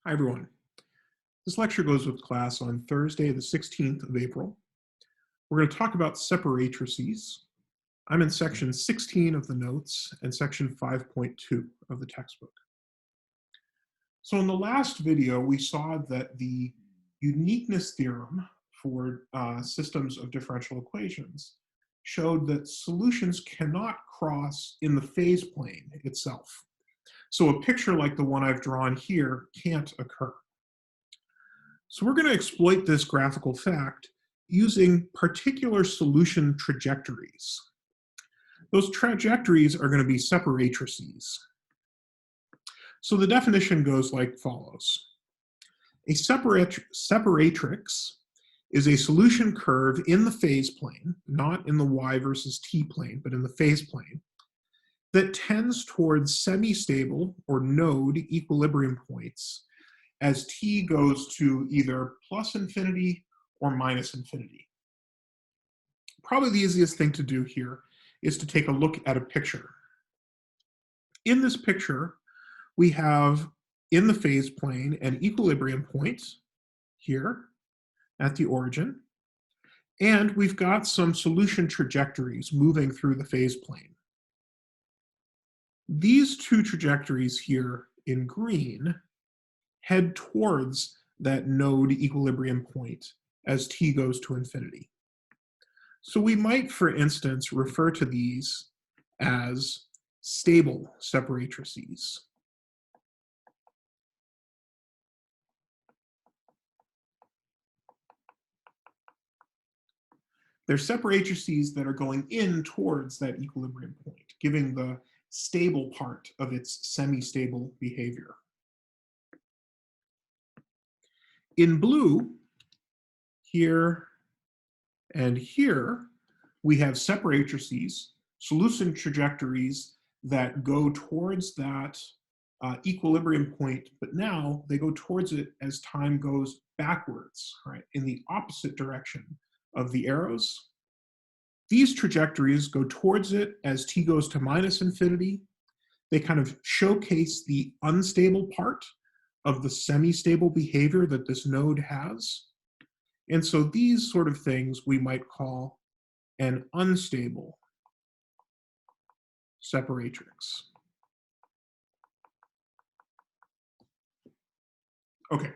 Hi, everyone. This lecture goes with class on Thursday, the 16th of April. We're going to talk about separatrices. I'm in section 16 of the notes and section 5.2 of the textbook. So in the last video, we saw that the uniqueness theorem for systems of differential equations showed that solutions cannot cross in the phase plane itself. So a picture like the one I've drawn here can't occur. So we're going to exploit this graphical fact using particular solution trajectories. Those trajectories are going to be separatrices. So the definition goes like follows. A separatrix is a solution curve in the phase plane, not in the y versus t plane, but in the phase plane, that tends towards semi-stable or node equilibrium points as t goes to either plus infinity or minus infinity. Probably the easiest thing to do here is to take a look at a picture. In this picture, we have in the phase plane an equilibrium point here at the origin, and we've got some solution trajectories moving through the phase plane. These two trajectories here in green head towards that node equilibrium point as t goes to infinity. So we might, for instance, refer to these as stable separatrices. They're separatrices that are going in towards that equilibrium point, giving the stable part of its semi-stable behavior. In blue, here and here, we have separatrices, solution trajectories that go towards that equilibrium point, but now they go towards it as time goes backwards, right, in the opposite direction of the arrows. These trajectories go towards it as t goes to minus infinity. They kind of showcase the unstable part of the semi-stable behavior that this node has. And so these sort of things we might call an unstable separatrix. Okay.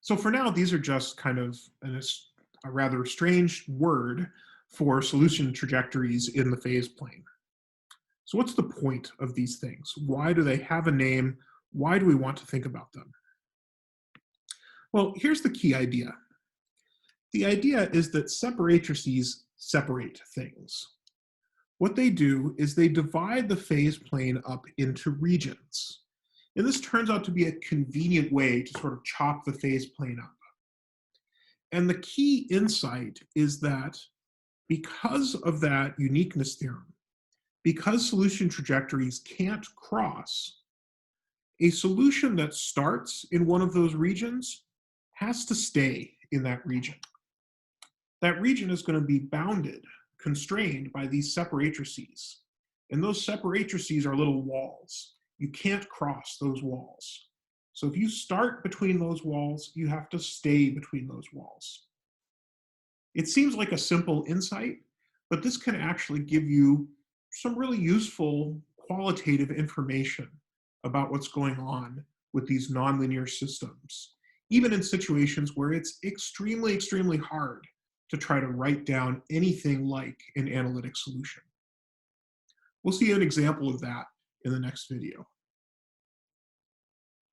So for now, these are just kind of a rather strange word for solution trajectories in the phase plane. So what's the point of these things? Why do they have a name? Why do we want to think about them? Well, here's the key idea. The idea is that separatrices separate things. What they do is they divide the phase plane up into regions. And this turns out to be a convenient way to sort of chop the phase plane up. And the key insight is that because of that uniqueness theorem, because solution trajectories can't cross, a solution that starts in one of those regions has to stay in that region. That region is going to be bounded, constrained by these separatrices. And those separatrices are little walls. You can't cross those walls. So if you start between those walls, you have to stay between those walls. It seems like a simple insight, but this can actually give you some really useful qualitative information about what's going on with these nonlinear systems, even in situations where it's extremely, extremely hard to try to write down anything like an analytic solution. We'll see an example of that in the next video.